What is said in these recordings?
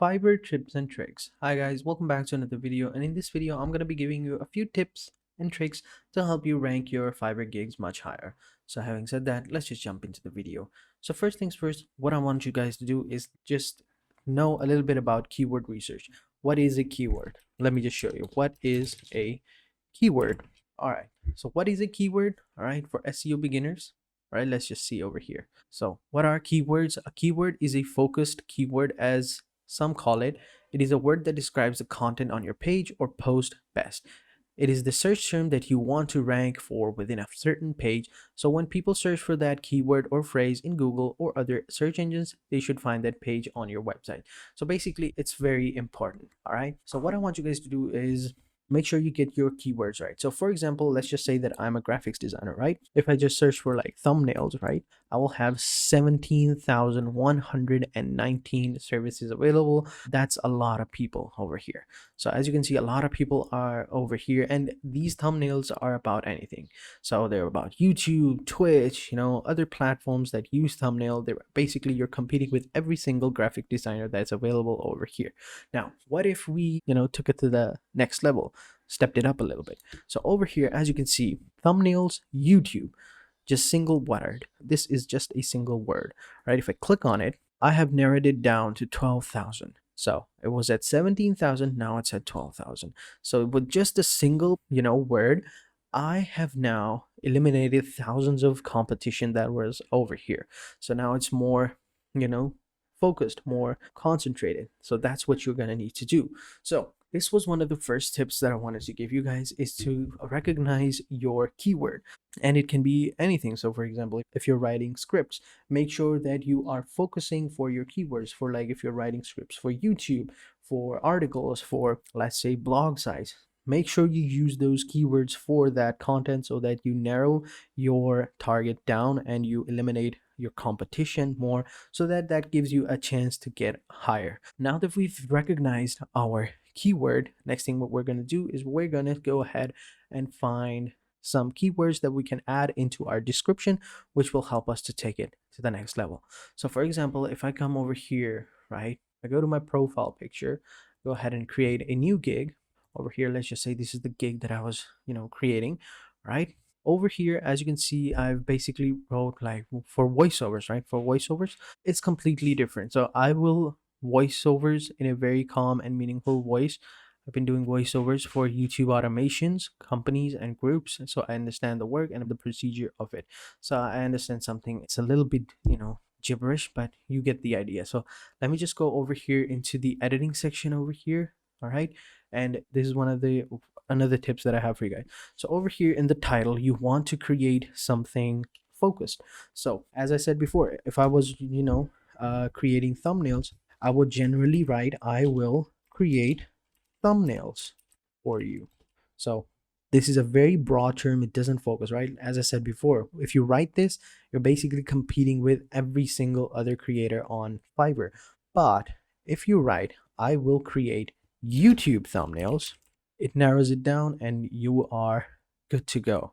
Fiverr tips and tricks. Hi guys, welcome back to another video, and in this video I'm going to be giving you a few tips and tricks to help you rank your Fiverr gigs much higher. So having said that, let's just jump into the video. So first things first, what I want you guys to do is just know a little bit about keyword research. What is a keyword? Let me just show you. What is a keyword? All right. So what is a keyword? All right, for SEO beginners. All right, let's just see over here. So what are keywords? A keyword is a focused keyword, as some call it. It is a word that describes the content on your page or post best. It is the search term that you want to rank for within a certain page. So when people search for that keyword or phrase in Google or other search engines, they should find that page on your website. So basically, it's very important. All right. So what I want you guys to do is make sure you get your keywords right. So for example, let's just say that I'm a graphics designer, right? If I just search for like thumbnails, right, I will have 17,119 services available. That's a lot of people over here. So as you can see, a lot of people are over here, and these thumbnails are about anything. So they're about YouTube, Twitch, other platforms that use thumbnail. They're basically, you're competing with every single graphic designer that's available over here. Now, what if we, took it to the next level, stepped it up a little bit? So over here, as you can see, thumbnails, YouTube, just single word. This is just a single word, right? If I click on it, I have narrowed it down to 12,000. So it was at 17,000, now it's at 12,000. So with just a single, word, I have now eliminated thousands of competition that was over here. So now it's more, focused, more concentrated. So that's what you're going to need to do. So this was one of the first tips that I wanted to give you guys, is to recognize your keyword. And it can be anything. So for example, if you're writing scripts, make sure that you are focusing for your keywords. For like, if you're writing scripts for YouTube, for articles, for let's say blog sites, make sure you use those keywords for that content so that you narrow your target down and you eliminate your competition more, so that that gives you a chance to get higher. Now that we've recognized our keyword, next thing what we're going to do is we're going to go ahead and find some keywords that we can add into our description, which will help us to take it to the next level. So for example, if I come over here, right, I go to my profile picture, go ahead and create a new gig over here. Let's just say this is the gig that I was, creating, right? Over here, as you can see, I've basically wrote like for voiceovers, right? For voiceovers, it's completely different. So I will voiceovers in a very calm and meaningful voice. I've been doing voiceovers for YouTube automations, companies, and groups. So I understand the work and the procedure of it. So I understand something. It's a little bit, gibberish, but you get the idea. So let me just go over here into the editing section over here. All right. And this is one of the another tips that I have for you guys. So over here in the title, you want to create something focused. So as I said before, if I was, creating thumbnails, I would generally write, I will create thumbnails for you. So this is a very broad term. It doesn't focus, right? As I said before, if you write this, you're basically competing with every single other creator on Fiverr. But if you write, I will create YouTube thumbnails, it narrows it down and you are good to go.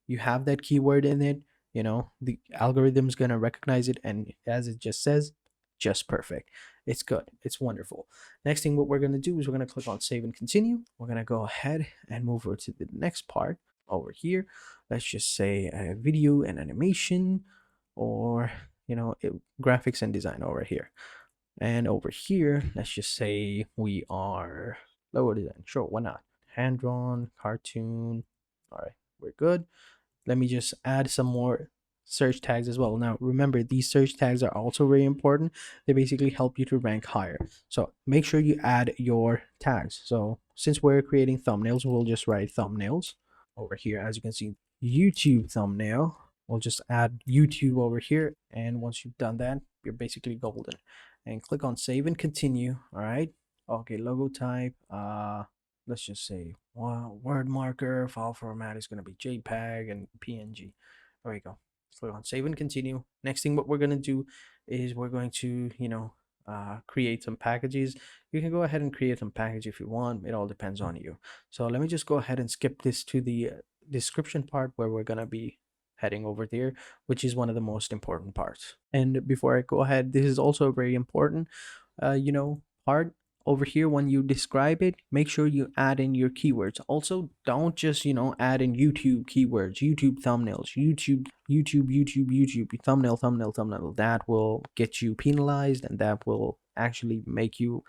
You have that keyword in it, the algorithm's going to recognize it, and as it just says, just perfect. It's good. It's wonderful. Next thing what we're going to do is we're going to click on save and continue. We're going to go ahead and move over to the next part over here. Let's just say video and animation, or graphics and design over here. And over here, let's just say we are logo design. Sure, why not? Hand drawn, cartoon. All right, we're good. Let me just add some more search tags as well. Now, remember, these search tags are also very important. They basically help you to rank higher. So make sure you add your tags. So since we're creating thumbnails, we'll just write thumbnails over here. As you can see, YouTube thumbnail. We'll just add YouTube over here. And once you've done that, you're basically golden. And click on save and continue. All right. Okay, logo type. Let's just say word marker. File format is going to be JPEG and PNG. There we go. Click on save and continue. Next thing what we're going to do is we're going to, create some packages. You can go ahead and create some package if you want. It all depends on you. So let me just go ahead and skip this to the description part, where we're going to be heading over there, which is one of the most important parts. And before I go ahead, this is also very important. part over here, when you describe it, make sure you add in your keywords. Also, don't just, add in YouTube keywords, YouTube thumbnails, YouTube thumbnail, thumbnail, thumbnail. That will get you penalized, and that will actually make you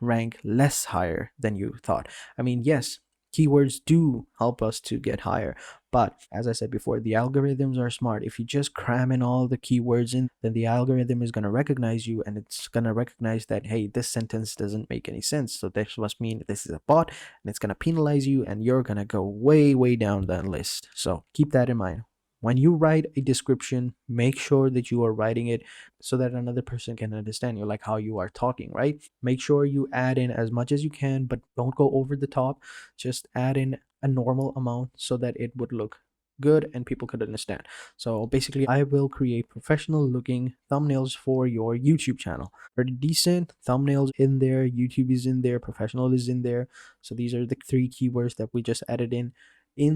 rank less higher than you thought. I mean, yes, keywords do help us to get higher, but as I said before, the algorithms are smart. If you just cram in all the keywords in, then the algorithm is going to recognize you, and it's going to recognize that, hey, this sentence doesn't make any sense. So this must mean this is a bot, and it's going to penalize you, and you're going to go way, way down that list. So keep that in mind. When you write a description, make sure that you are writing it so that another person can understand you, like how you are talking, right? Make sure you add in as much as you can, but don't go over the top. Just add in a normal amount so that it would look good and people could understand. So basically, I will create professional looking thumbnails for your YouTube channel. Pretty decent thumbnails in there, YouTube is in there, professional is in there. So these are the three keywords that we just added in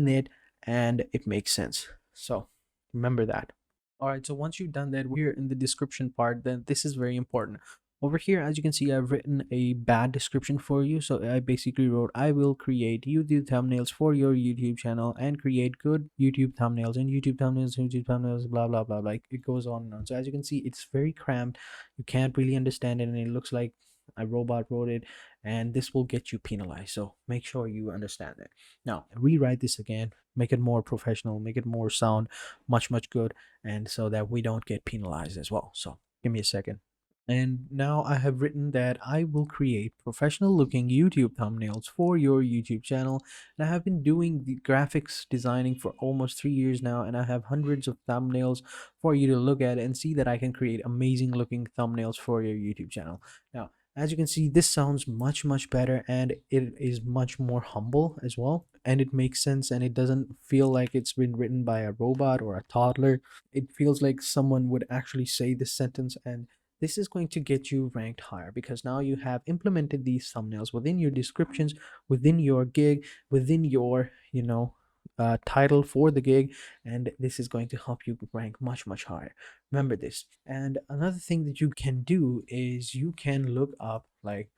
it, and it makes sense. So remember that. All right, so once you've done that, we're in the description part, then this is very important. Over here, as you can see, I've written a bad description for you. So I basically wrote, I will create YouTube thumbnails for your YouTube channel and create good YouTube thumbnails and YouTube thumbnails, blah, blah, blah. Like it goes on and on. So as you can see, it's very cramped. You can't really understand it, and it looks like a robot wrote it, and this will get you penalized. So make sure you understand that. Now, rewrite this again, make it more professional, make it more sound much, much good, and so that we don't get penalized as well. So give me a second. And now I have written that I will create professional looking YouTube thumbnails for your YouTube channel. And I have been doing the graphics designing for almost 3 years now, and I have hundreds of thumbnails for you to look at and see that I can create amazing looking thumbnails for your YouTube channel. Now, as you can see, this sounds much, much better, and it is much more humble as well. And it makes sense, and it doesn't feel like it's been written by a robot or a toddler. It feels like someone would actually say this sentence, and this is going to get you ranked higher because now you have implemented these thumbnails within your descriptions, within your gig, within your, title for the gig, and this is going to help you rank much, much higher. Remember this. And another thing that you can do is you can look up, like,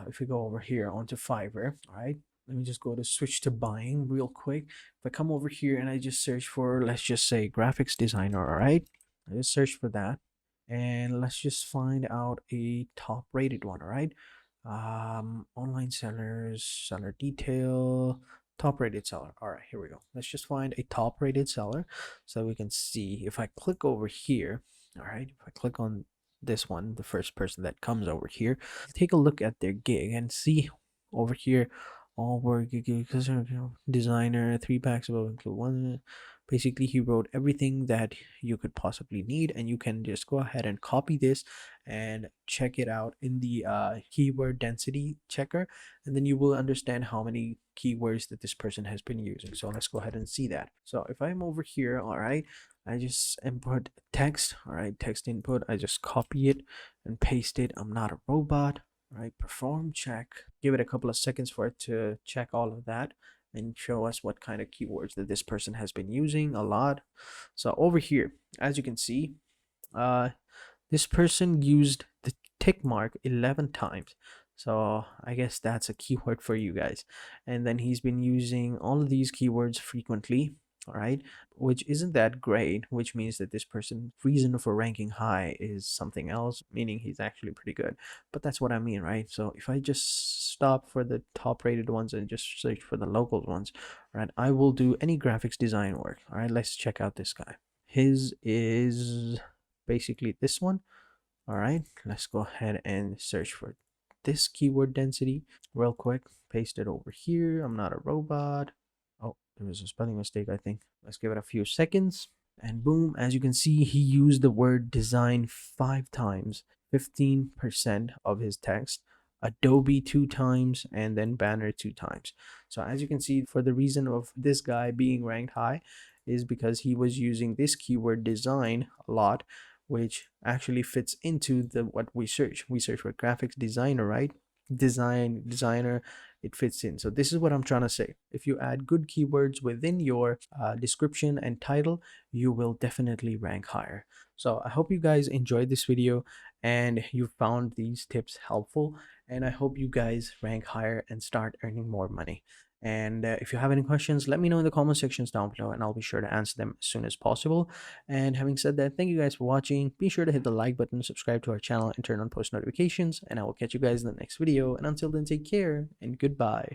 if we go over here onto Fiverr, all right? Let me just go to switch to buying real quick. If I come over here and I just search for, let's just say, graphics designer, all right? I just search for that, and let's just find out a top rated one. All right, online sellers, seller detail, top rated seller. All right, here we go. Let's just find a top rated seller so we can see. If I click over here, all right, if I click on this one, the first person that comes over here, take a look at their gig and see over here, all work designer, 3 packs will include one. Basically, he wrote everything that you could possibly need, and you can just go ahead and copy this and check it out in the keyword density checker, and then you will understand how many keywords that this person has been using. So let's go ahead and see that. So if I'm over here, all right, I just input text, all right, text input, I just copy it and paste it. I'm not a robot. All right, perform check, give it a couple of seconds for it to check all of that and show us what kind of keywords that this person has been using a lot. So over here, as you can see, this person used the tick mark 11 times. So I guess that's a keyword for you guys. And then he's been using all of these keywords frequently, all right, which isn't that great, which means that this person's reason for ranking high is something else, meaning he's actually pretty good. But that's what I mean, right? So if I just stop for the top rated ones and just search for the local ones, right, I will do any graphics design work. All right, let's check out this guy. His is basically this one. All right, let's go ahead and search for this keyword density real quick. Paste it over here. I'm not a robot. Oh, there was a spelling mistake, I think. Let's give it a few seconds. And boom, as you can see, he used the word design 5 times, 15% of his text, Adobe 2 times, and then banner 2 times. So as you can see, for the reason of this guy being ranked high is because he was using this keyword design a lot, which actually fits into the what we search. We search for graphics designer, right? Designer, it fits in. So this is what I'm trying to say. If you add good keywords within your description and title, you will definitely rank higher. So I hope you guys enjoyed this video and you found these tips helpful. and I hope you guys rank higher and start earning more money. And if you have any questions, let me know in the comment sections down below, and I'll be sure to answer them as soon as possible. And having said that, thank you guys for watching. Be sure to hit the like button, subscribe to our channel, and turn on post notifications. And I will catch you guys in the next video. And until then, take care and goodbye.